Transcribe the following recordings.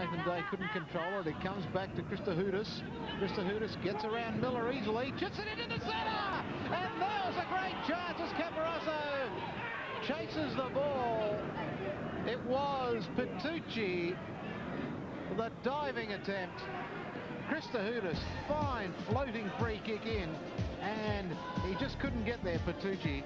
Nathan Day couldn't control it. It comes back to Christohoudis. Christohoudis gets around Miller easily, chips it into the centre, and there's a great chance as Campbelltown chases the ball. It was Petrucci, the diving attempt. Christohoudis, fine floating free kick in, and he just couldn't get there, Petrucci.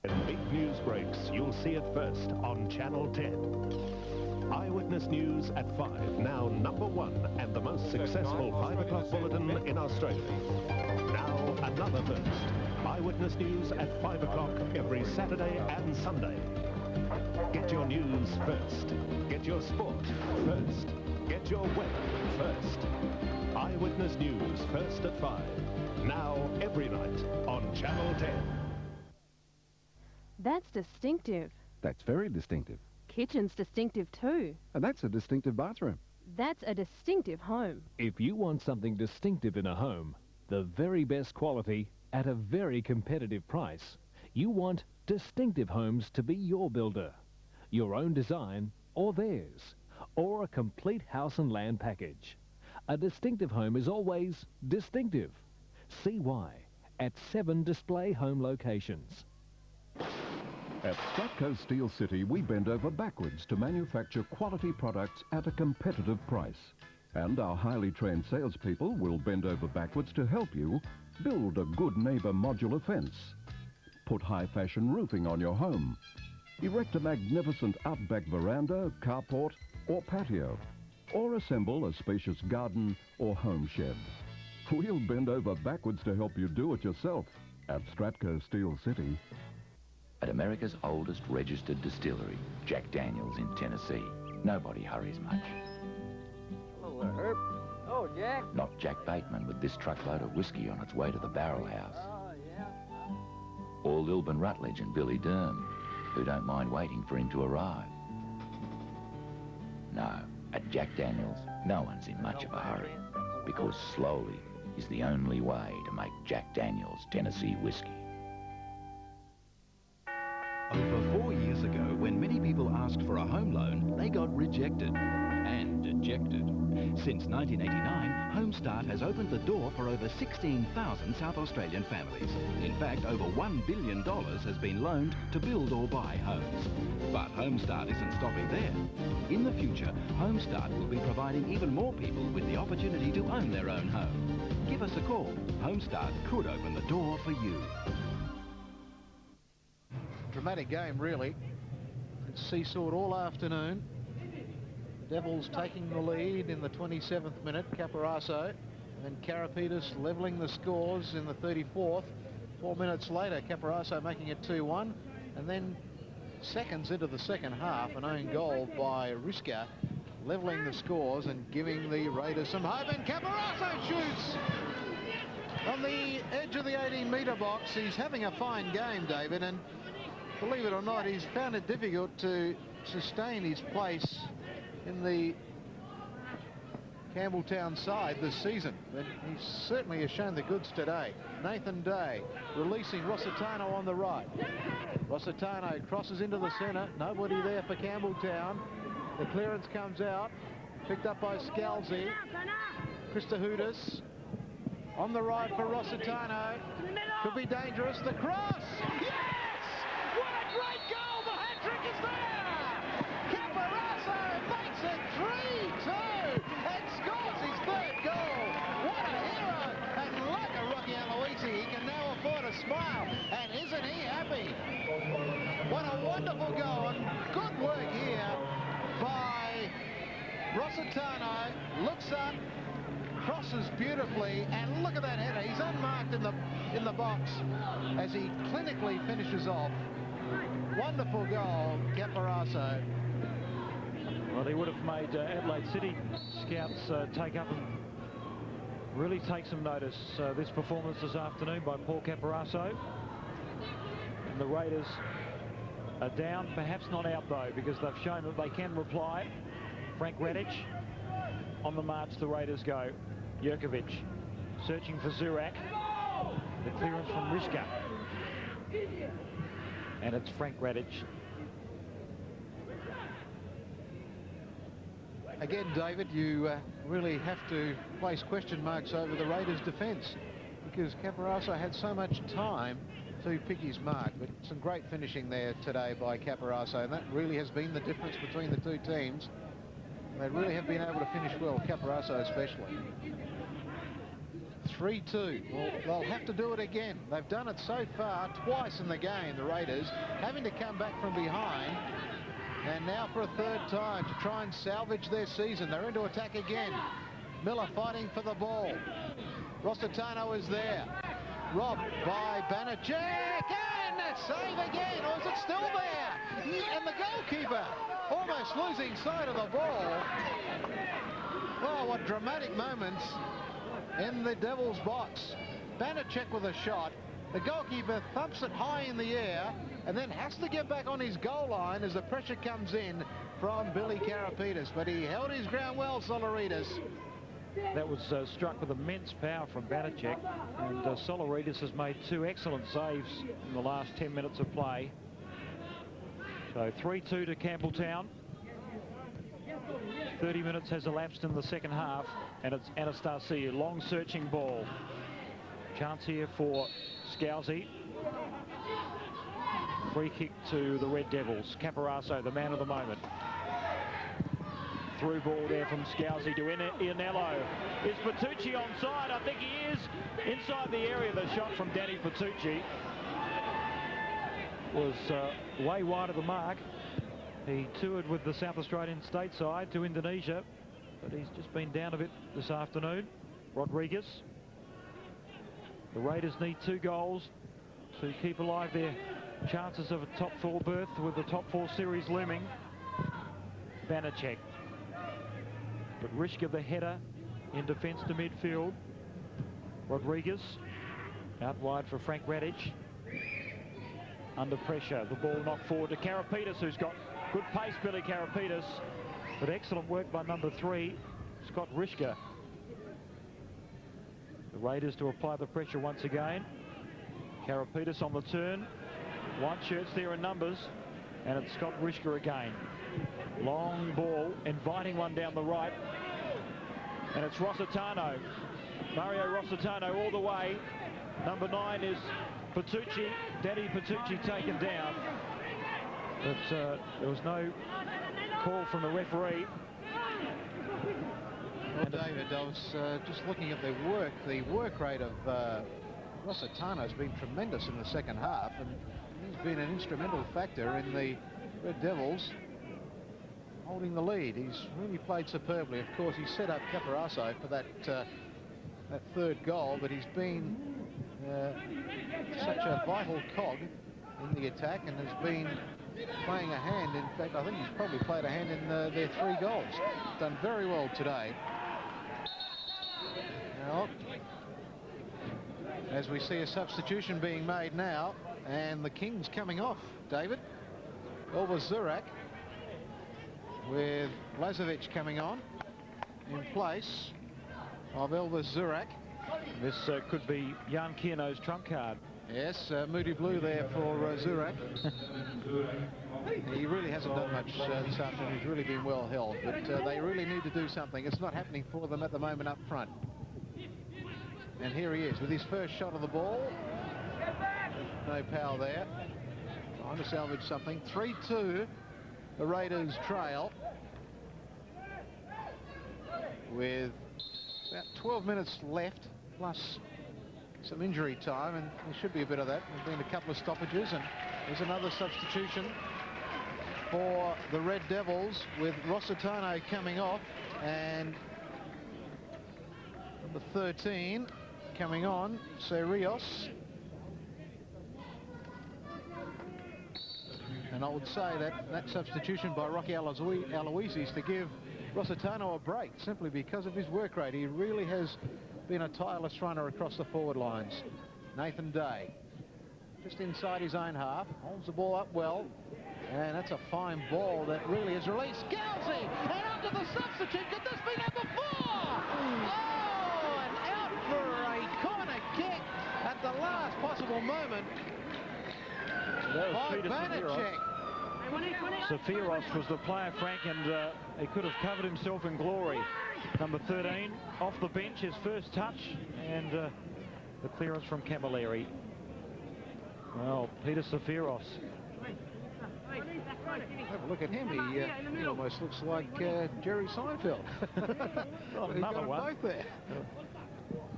When big news breaks, you'll see it first on Channel 10. Eyewitness News at 5, now #1 and the most successful 5 o'clock bulletin in Australia. Now another first. Eyewitness News at 5 o'clock every Saturday and Sunday. Get your news first. Get your sport first. Get your weather first. Eyewitness News first at 5. Now every night on Channel 10. That's distinctive. That's very distinctive. Kitchen's distinctive too. And that's a distinctive bathroom. That's a distinctive home. If you want something distinctive in a home, the very best quality at a very competitive price, you want Distinctive Homes to be your builder. Your own design or theirs, or a complete house and land package. A distinctive home is always distinctive. See why at 7 display home locations. At Stratco Steel City, we bend over backwards to manufacture quality products at a competitive price. And our highly trained salespeople will bend over backwards to help you build a good neighbour modular fence, put high-fashion roofing on your home, erect a magnificent outback veranda, carport or patio, or assemble a spacious garden or home shed. We'll bend over backwards to help you do it yourself at Stratco Steel City. At America's oldest registered distillery, Jack Daniel's in Tennessee, nobody hurries much. Hello there, Herb. Oh, Jack. Not Jack Bateman with this truckload of whiskey on its way to the barrel house. Oh, yeah. Or Lilburn Rutledge and Billy Durham, who don't mind waiting for him to arrive. No, at Jack Daniel's, no one's in much of a hurry, because slowly is the only way to make Jack Daniel's Tennessee whiskey. Over 4 years ago, when many people asked for a home loan, they got rejected and dejected. Since 1989, HomeStart has opened the door for over 16,000 South Australian families. In fact, over $1 billion has been loaned to build or buy homes. But HomeStart isn't stopping there. In the future, HomeStart will be providing even more people with the opportunity to own their own home. Give us a call. HomeStart could open the door for you. Dramatic game, really. It's seesawed all afternoon. Devils taking the lead in the 27th minute, Caporaso, and then Karapetis levelling the scores in the 34th. 4 minutes later, Caporaso making it 2-1, and then seconds into the second half, an own goal by Riska, levelling the scores and giving the Raiders some hope, and Caporaso shoots on the edge of the 18-metre box. He's having a fine game, David, and believe it or not, he's found it difficult to sustain his place in the Campbelltown side this season, but he certainly has shown the goods today. Nathan Day releasing Rossitano on the right. Rossitano crosses into the centre, nobody there for Campbelltown. The clearance comes out, picked up by Scalzi. Christohoudis on the right for Rossitano. Could be dangerous. The cross! Yes! What a great goal! The hat-trick is there! Caporaso makes it 3-2 and scores his third goal. What a hero! And like a Rocky Aloisi, he can now afford a smile. And isn't he happy? What a wonderful goal, and good work here by Rossitano. Looks up, crosses beautifully, and look at that header. He's unmarked in the box as he clinically finishes off. Wonderful goal, Caporaso. Well, he would have made Adelaide City scouts take up and really take some notice this performance this afternoon by Paul Caporaso. And the Raiders are down, perhaps not out though, because they've shown that they can reply. Frank Radic on the march, the Raiders go. Jerkovic searching for Zurak. The clearance from Riska. and it's Frank Radich. Again, David, you really have to place question marks over the Raiders' defence, because Caporaso had so much time to pick his mark, but some great finishing there today by Caporaso, and that really has been the difference between the two teams. They really have been able to finish well, Caporaso especially. 3-2. Well, they'll have to do it again. They've done it so far twice in the game, the Raiders, having to come back from behind, and now for a third time to try and salvage their season. They're into attack again. Miller fighting for the ball. Rossitano is there. Robbed by Banachek, and that save again, or is it still there? And the goalkeeper almost losing sight of the ball. Oh, what dramatic moments in the Devils' box. Banachek with a shot. The goalkeeper thumps it high in the air and then has to get back on his goal line as the pressure comes in from Billy Karapitis. But he held his ground well, Solaritis. That was struck with immense power from Banachek, and Solaritis has made 2 excellent saves in the last 10 minutes of play. So 3-2 to Campbelltown. 30 minutes has elapsed in the second half, and it's Anastasiou. Long searching ball. Chance here for Scousey. Free kick to the Red Devils. Caporaso, the man of the moment. Through ball there from Scousey to Ianello. Is Bertucci onside? I think he is. Inside the area, the shot from Danny Bertucci was way wide of the mark. He toured with the South Australian stateside to Indonesia, but he's just been down a bit this afternoon. Rodriguez. The Raiders need 2 goals to keep alive their chances of a top 4 berth with the top 4 series looming. Banachek. But Rishka, the header, in defence to midfield. Rodriguez out wide for Frank Radich. Under pressure, the ball knocked forward to Karapitis, who's got good pace, Billy Karapitis. But excellent work by number 3, Scott Rishka. The Raiders to apply the pressure once again. Karapitis on the turn. White shirts there in numbers, and it's Scott Rishka again. Long ball, inviting one down the right, and it's Rossitano. Mario Rossitano all the way. Number 9 is Bertucci. Danny Bertucci taken down, but there was no call from the referee. Well, David, I was just looking at the work rate of Rossitano has been tremendous in the second half, and he's been an instrumental factor in the Red Devils holding the lead. He's really played superbly. Of course, he set up Caporaso for that third goal, but he's been such a vital cog in the attack and has been playing a hand. In fact, I think he's probably played a hand in their 3 goals. Done very well today. Now, as we see a substitution being made now, and the Kings coming off, David. Elvis Zurak with Lazovic coming on in place of Elvis Zurak. This could be Jan Kierno's trump card. Yes, Moody Blue there for Zurak. He really hasn't done much this afternoon. He's really been well held, but they really need to do something. It's not happening for them at the moment up front. And here he is with his first shot of the ball. No power there. Trying to salvage something. 3-2. The Raiders trail with about 12 minutes left, plus some injury time, and there should be a bit of that. There's been a couple of stoppages, and there's another substitution for the Red Devils with Rossitano coming off, and number 13 coming on, Serios. And I would say that substitution by Rocky Aloisi is to give Rossitano a break, simply because of his work rate. He really has been a tireless runner across the forward lines. Nathan Day, just inside his own half, holds the ball up well, and that's a fine ball that really is released. Scousey, and up to the substitute. Could this be number 4? Oh, and out for a corner kick at the last possible moment. That was by Peter Banachek. Safiros was the player, Frank, and he could have covered himself in glory. Number 13 off the bench, his first touch, and the clearance from Camilleri. Well, Peter Safiros. Have a look at him. He almost looks like Jerry Seinfeld. Well, He's another got them one. both there.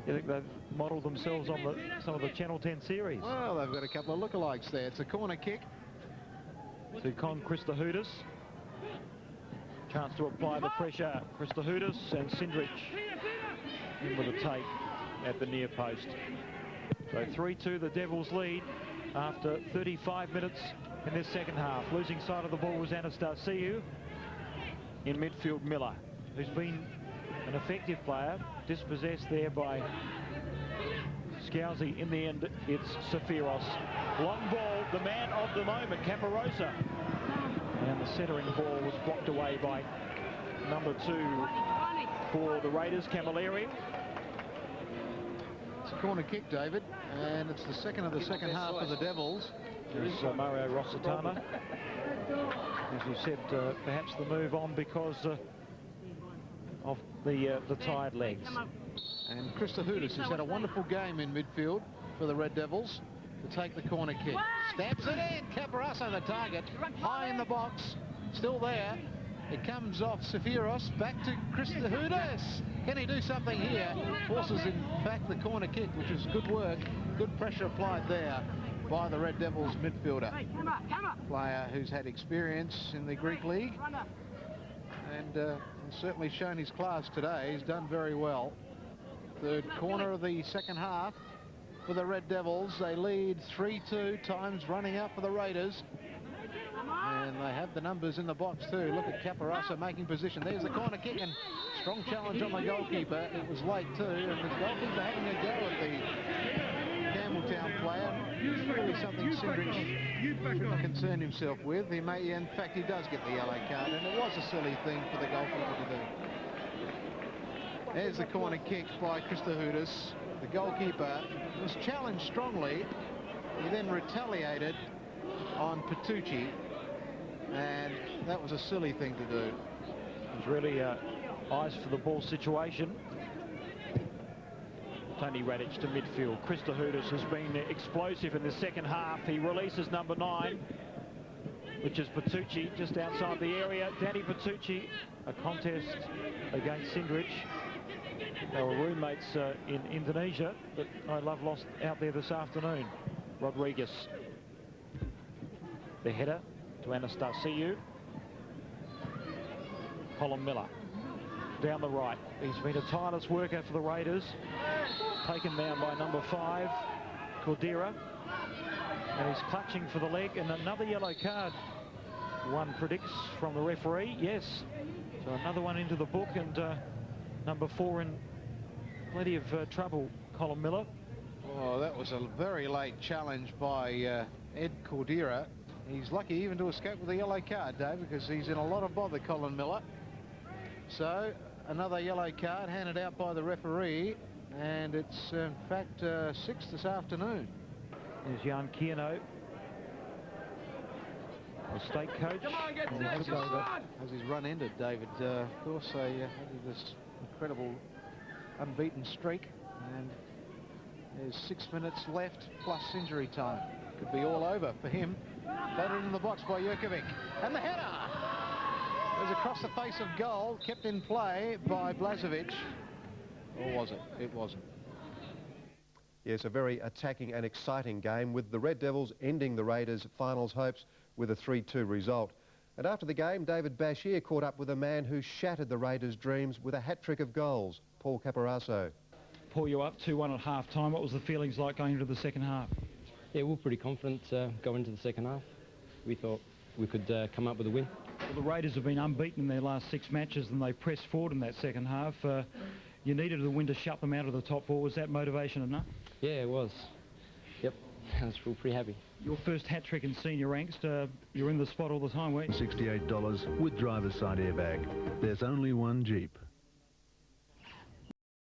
You think they've modelled themselves on some of the Channel 10 series? Well, they've got a couple of lookalikes there. It's a corner kick. To Con Christohoudis. Chance to apply the pressure. Christohoudis and Sindrich in with a take at the near post. So 3-2, the Devils lead after 35 minutes in this second half. Losing side of the ball was Anastasiou. In midfield, Miller, who's been an effective player, dispossessed there by Scousey. In the end, it's Safiros. Long ball, the man of the moment, Caparosa. And the centering ball was blocked away by number 2 for the Raiders, Camilleri. It's a corner kick, David, and it's the second of the second half for the Devils. There's Mario Rossitana. As you said, perhaps the move on because of the tired legs. And Christohoudis has had a wonderful game in midfield for the Red Devils to take the corner kick. Stabs it in. Caparosa the target. High in the box. Still there. It comes off Safiros. Back to Christohoudis. Can he do something here? Forces in fact the corner kick, which is good work. Good pressure applied there by the Red Devils midfielder. Player who's had experience in the Greek League and certainly shown his class today. He's done very well. Third corner of the second half for the Red Devils. They lead 3-2, times running out for the Raiders. And they have the numbers in the box too. Look at Caparosa making position. There's the corner kick and strong challenge on the goalkeeper. It was late too, and the goalkeeper having a go at the Campbelltown player. Really something Sindrich shouldn't concern himself with. In fact, he does get the yellow card, and it was a silly thing for the goalkeeper to do. There's the corner kick by Christohoudis. The goalkeeper was challenged strongly. He then retaliated on Petrucci, and that was a silly thing to do. It was really eyes for the ball situation. Tony Radic to midfield. Christohoudis has been explosive in the second half. He releases number 9, which is Petrucci, just outside the area. Danny Petrucci, a contest against Sindrich. They were roommates in Indonesia, but I love lost out there this afternoon. Rodriguez. The header to Anastasiou. Colin Miller down the right. He's been a tireless worker for the Raiders. Taken down by number 5, Cordera. And he's clutching for the leg, and another yellow card. One predicts from the referee, yes. So another one into the book, and number 4 in plenty of trouble, Colin Miller. Oh, that was a very late challenge by Ed Cordera. He's lucky even to escape with a yellow card, Dave, because he's in a lot of bother, Colin Miller. So another yellow card handed out by the referee, and it's in fact 6 this afternoon. There's Jan Kierno, the state coach. As his run ended, David, of course, they had this incredible unbeaten streak, and there's 6 minutes left plus injury time. Could be all over for him. Batted in the box by Jurkovic, and the header was across the face of goal, kept in play by Blažević. Or was it? It wasn't. Yes, a very attacking and exciting game, with the Red Devils ending the Raiders' finals hopes with a 3-2 result. And after the game, David Bashir caught up with a man who shattered the Raiders' dreams with a hat-trick of goals, Paul Caparosa. Pull you up 2-1 at half-time. What was the feelings like going into the second half? Yeah, we were pretty confident going into the second half. We thought we could come up with a win. Well, the Raiders have been unbeaten in their last 6 matches, and they pressed forward in that second half. You needed a win to shut them out of the top 4. Was that motivation enough? Yeah, it was. Yep, I was pretty happy. Your first hat-trick in senior ranks. You're in the spot all the time, weren't you? $68 with driver's side airbag. There's only one Jeep.